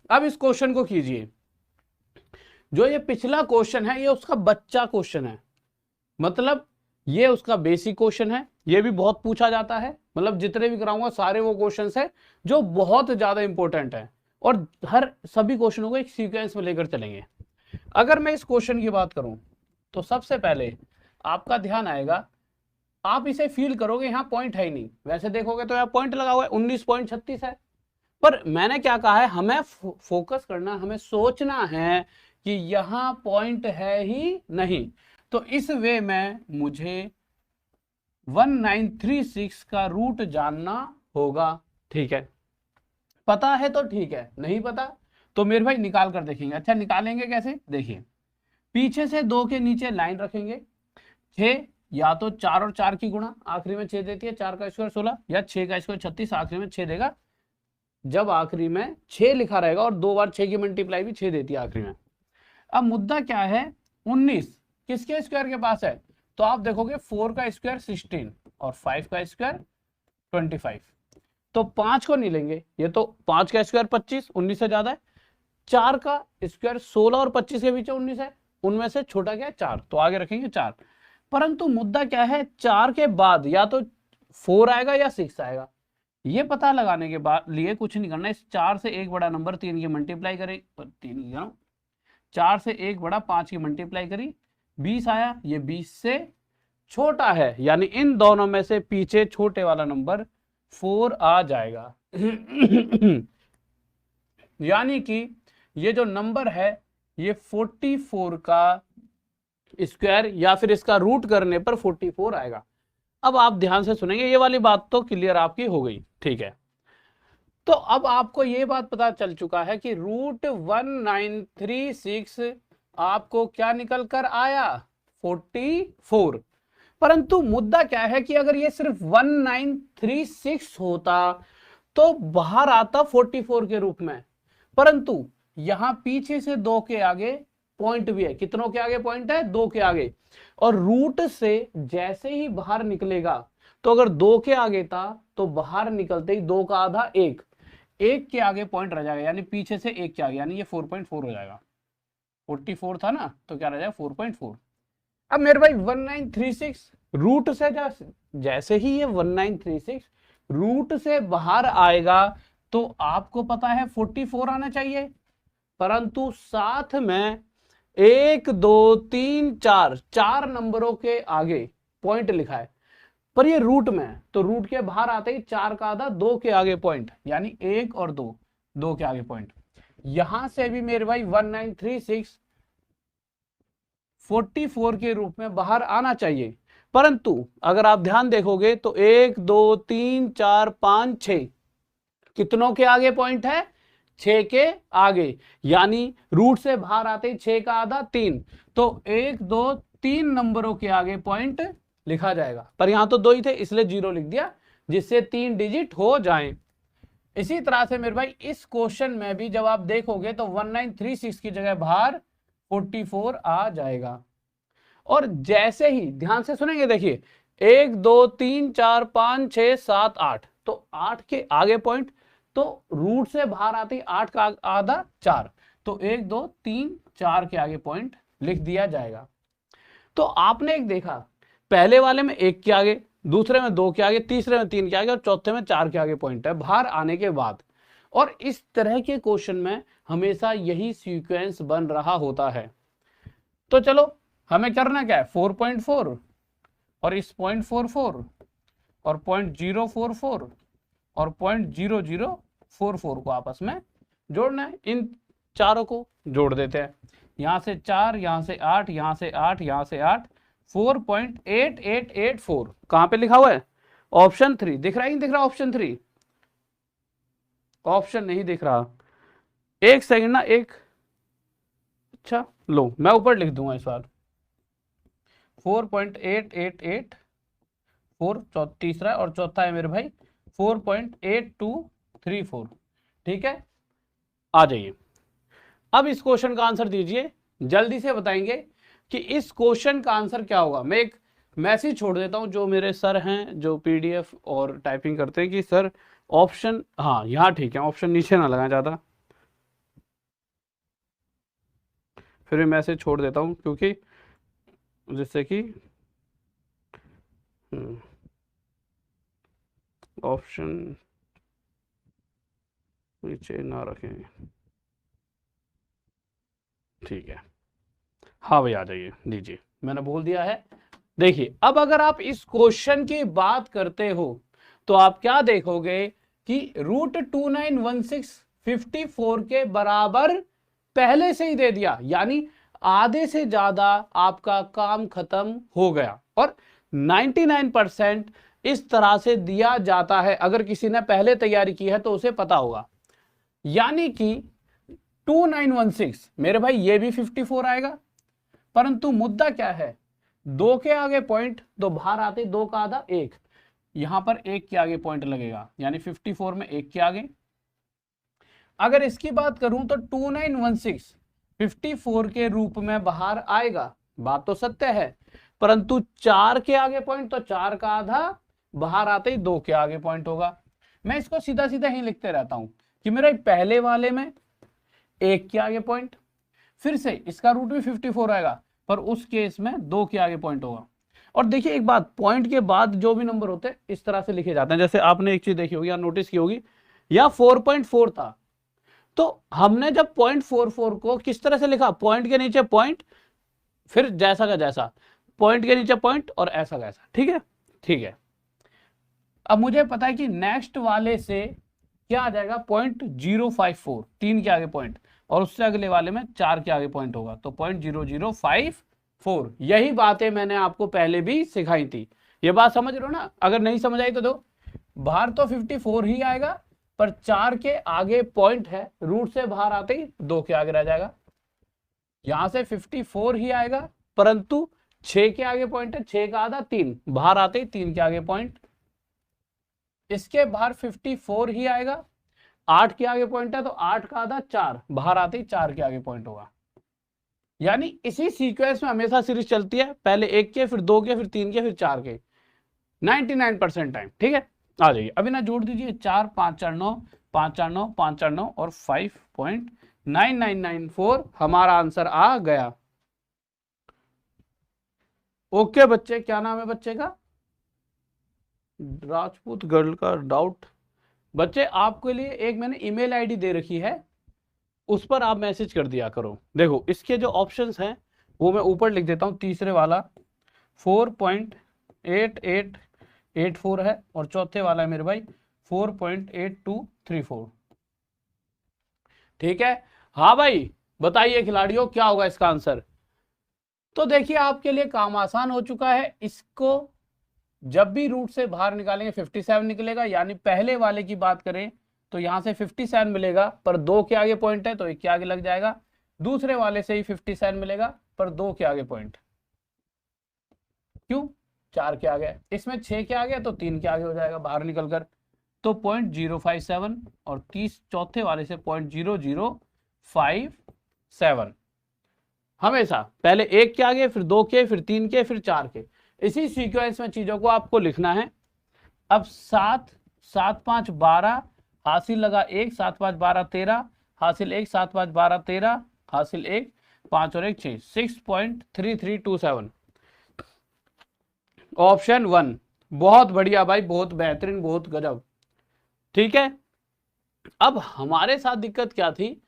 अब इस क्वेश्चन को कीजिए। जो ये पिछला क्वेश्चन है ये उसका बच्चा क्वेश्चन है, मतलब ये उसका बेसिक क्वेश्चन है, ये भी बहुत पूछा जाता है, मतलब जितने भी कराऊंगा सारे वो क्वेश्चंस है जो बहुत ज्यादा इंपॉर्टेंट है, और हर सभी क्वेश्चनों को एक सीक्वेंस में लेकर चलेंगे। अगर मैं इस क्वेश्चन की बात करूं तो सबसे पहले आपका ध्यान आएगा, आप इसे फील करोगे यहाँ पॉइंट है ही नहीं, वैसे देखोगे तो यहाँ पॉइंट लगा हुआ है 19.36 है, पर मैंने क्या कहा है, हमें फोकस करना, हमें सोचना है कि यहां पॉइंट है ही नहीं। तो इस वे में मुझे 1936 का रूट जानना होगा। ठीक है, पता है तो ठीक है, नहीं पता तो मेरे भाई निकाल कर देखेंगे। अच्छा निकालेंगे कैसे, देखिए पीछे से 2 के नीचे लाइन रखेंगे, 6 या तो 4 और 4 की गुणा आखिरी में 6 देती है, 4 का स्क्वायर 16 या 6 का स्क्वायर 36 आखिरी में 6 देगा, जब आखिरी में 6 लिखा रहेगा, और 2 बार 6 की मल्टीप्लाई भी 6 देती है आखिरी में। अब मुद्दा क्या है, 19 किसके स्क्वायर के पास है, तो आप देखोगे 4 का स्क्वायर 16 और 5 का स्क्वायर 25, तो 5 को नहीं लेंगे, ये तो 5 का स्क्वायर 25, 19 से ज्यादा है, 4 का स्क्वायर 16 और 25 के बीच 19 है, उनमें से छोटा क्या है 4, तो आगे रखेंगे 4। परंतु मुद्दा क्या है, 4 के बाद या तो 4 आएगा या 6 आएगा, ये पता लगाने के बाद लिए कुछ नहीं करना, इस 4 से एक बड़ा नंबर 3 की मल्टीप्लाई करें, 3 4 से एक बड़ा 5 की मल्टीप्लाई करी, 20 आया, ये 20 से छोटा है, यानी इन दोनों में से पीछे छोटे वाला नंबर 4 आ जाएगा। यानी कि ये जो नंबर है ये 44 का स्क्वायर या फिर इसका रूट करने पर 44 आएगा। अब आप ध्यान से सुनेंगे, ये वाली बात तो क्लियर आपकी हो गई, ठीक है। तो अब आपको ये बात पता चल चुका है कि रूट 1936 आपको क्या निकल कर आया, 44। परंतु मुद्दा क्या है कि अगर ये सिर्फ 1936 होता तो बाहर आता 44 के रूप में, परंतु यहां पीछे से 2 के आगे पॉइंट भी है, कितनों के आगे पॉइंट है, 2 के आगे, और रूट से जैसे ही बाहर निकलेगा, तो अगर 2 के आगे था तो बाहर निकलते ही 2 का आधा 1, 1 के आगे पॉइंट रह जाएगा, यानी पीछे से 1 के आगे, यानी ये 4.4 हो जाएगा। 44 था ना, तो क्या रह जाएगा 4.4। अब मेरे भाई 1936 रूट से जैसे ही ये 1936 रूट से बाहर आएगा तो आपको पता है 44 आना चाहिए, परंतु साथ में 1 2 3 4 4 नंबरों के आगे पॉइंट लिखा है, पर ये रूट में है, तो रूट के बाहर आते ही 4 का आधा 2 के आगे पॉइंट, यानी 1 और 2, 2 के आगे पॉइंट। यहां से भी मेरे भाई 1936 44 के रूप में बाहर आना चाहिए, परंतु अगर आप ध्यान देखोगे तो 1 2 3 4 5 6 कितनों के आगे पॉइंट है, 6 के आगे, यानी रूट से बाहर आते ही 6 का आधा 3, तो 1 2 3 नंबरों के आगे पॉइंट लिखा जाएगा, पर यहां तो 2 ही थे इसलिए 0 लिख दिया, जिससे 3 डिजिट हो जाए। इसी तरह से मेरे भाई इस क्वेश्चन में भी जब आप देखोगे तो 1936 की जगह बाहर 44 आ जाएगा। और जैसे ही ध्यान से सुनेंगे, देखिए 1 2 3 4 5 6 7 8, तो 8 के आगे पॉइंट, तो रूट से बाहर आती 8 का आधा 4, तो 1 2 3 4 के आगे पॉइंट लिख दिया जाएगा। तो आपने एक देखा, पहले वाले में 1 के आगे, दूसरे में 2 के आगे, तीसरे में 3 के आगे और चौथे में 4 के आगे पॉइंट है बाहर आने के बाद। और इस तरह के क्वेश्चन में हमेशा यही सीक्वेंस बन रहा होता है। तो चलो हमें करना क्या है, 4.4 और इस 0.44 और 0.044 और 0.0044 को आपस में जोड़ना है, इन चारों को जोड़ देते हैं, यहां से 4, यहां से 8, यहां से 8, यहां से 8, 4.8884 कहां पे लिखा हुआ है, ऑप्शन 3 दिख रहा है, नहीं दिख रहा ऑप्शन 3, ऑप्शन नहीं दिख रहा, एक सेकंड ना, एक, अच्छा लो मैं ऊपर लिख दूंगा इस बार, 4.8884 तीसरा और चौथा है मेरे भाई 4.8234, ठीक है। आ जाइए, अब इस क्वेश्चन का आंसर दीजिए, जल्दी से बताएंगे कि इस क्वेश्चन का आंसर क्या होगा। मैं एक मैसेज छोड़ देता हूं जो मेरे सर हैं जो पीडीएफ और टाइपिंग करते हैं कि सर ऑप्शन, हाँ यहाँ ठीक है, ऑप्शन नीचे ना लगाएं ज्यादा, फिर भी मैं ऐसे छोड़ देता हूँ क्योंकि जिससे कि ऑप्शन नीचे ना रखें। ठीक है, हाँ भाई आ जाइए, लीजिए मैंने बोल दिया है। देखिए अब अगर आप इस क्वेश्चन की बात करते हो तो आप क्या देखोगे कि √291654 के बराबर पहले से ही दे दिया, यानी आधे से ज्यादा आपका काम खत्म हो गया। और 99% इस तरह से दिया जाता है, अगर किसी ने पहले तैयारी की है तो उसे पता होगा। यानी कि 2916 मेरे भाई ये भी 54 आएगा, परंतु मुद्दा क्या है, दो के आगे पॉइंट तो बाहर आते दो का आधा एक, यहां पर एक के आगे पॉइंट लगेगा, यानी 54 में एक के आगे। अगर इसकी बात करूं तो 2916 54 के रूप में बाहर आएगा, बात तो सत्य है, परंतु चार के आगे पॉइंट तो चार का आधा, बाहर आते ही दो के आगे पॉइंट होगा। मैं इसको सीधा सीधा ही लिखते रहता हूं कि मेरा पहले वाले में एक के आगे पॉइंट, फिर से इसका रूट भी 54 आएगा, पर उस केस में दो के आगे पॉइंट होगा। और देखिए एक बात, पॉइंट के बाद जो भी नंबर होते हैं इस तरह से लिखे जाते हैं, जैसे आपने एक चीज देखी होगी या नोटिस की होगी, या 4.4 था तो हमने जब 0.44 को किस तरह से लिखा, पॉइंट के नीचे पॉइंट, फिर जैसा का जैसा, पॉइंट के नीचे पॉइंट और ऐसा का ऐसा। ठीक है, ठीक है। अब मुझे पता है कि नेक्स्ट वाले से क्या आ जाएगा, 0.054, 3 के आगे पॉइंट, और उससे अगले वाले में 4 के आगे पॉइंट होगा, तो 0.0054। यही बातें मैंने आपको पहले भी सिखाई थी, ये बात समझ रहे हो ना। अगर नहीं समझ आई तो दो, बाहर तो 54 ही आएगा, पर 4 के आगे पॉइंट है, रूट से बाहर आते ही 2 के आगे रह जाएगा। यहां से 54 ही आएगा, परंतु 6 के आगे पॉइंट है, 6 का आधा 3, बाहर आते ही 3 के आगे पॉइंट। इसके बाहर 54 ही आएगा, 8 के आगे पॉइंट है तो 8 का आधा 4, बाहर आते ही 4 के आगे पॉइंट होगा। यानी इसी सीक्वेंस में हमेशा सीरीज चलती है, पहले एक के, फिर दो के, फिर तीन के, फिर चार के, 99% टाइम। ठीक है, आ जाइए अभी ना जोड़ दीजिए, 4 5 4 9 5 4 9 5 4 9 और 5.9994 हमारा आंसर आ गया। ओके बच्चे, क्या नाम है बच्चे का, राजपूत गर्ल का डाउट। बच्चे आपके लिए एक मैंने ईमेल आईडी दे रखी है, उस पर आप मैसेज कर दिया करो। देखो इसके जो ऑप्शंस हैं वो मैं ऊपर लिख देता हूं, तीसरे वाला 4.8884 है, और चौथे वाला है मेरे भाई 4.8234। ठीक है, हाँ भाई बताइए खिलाड़ियों क्या होगा इसका आंसर। तो देखिए आपके लिए काम आसान हो चुका है, इसको जब भी रूट से बाहर निकालेंगे 57 निकलेगा, यानी पहले वाले की बात करें तो यहां से 57 मिलेगा, पर दो के आगे पॉइंट है तो एक के आगे लग जाएगा। दूसरे वाले से ही 57 मिलेगा, पर दो के आगे पॉइंट, क्यों, 4 के आगे, इसमें 6 के आगे तो 3 के आगे हो जाएगा बाहर निकलकर, तो 0.057, और 30 चौथे वाले से 0.0057। हमेशा पहले एक के आगे, फिर दो के, फिर तीन के, फिर चार के, इसी सीक्वेंस में चीजों को आपको लिखना है। अब 7 7 5 12 हासिल लगा 1, 7 5 12 13 हासिल 1, 7 5 12 13 हासिल 1, 5 और 1 6, 6.3327 ऑप्शन 1। बहुत बढ़िया भाई, बहुत बेहतरीन, बहुत गजब। ठीक है, अब हमारे साथ दिक्कत क्या थी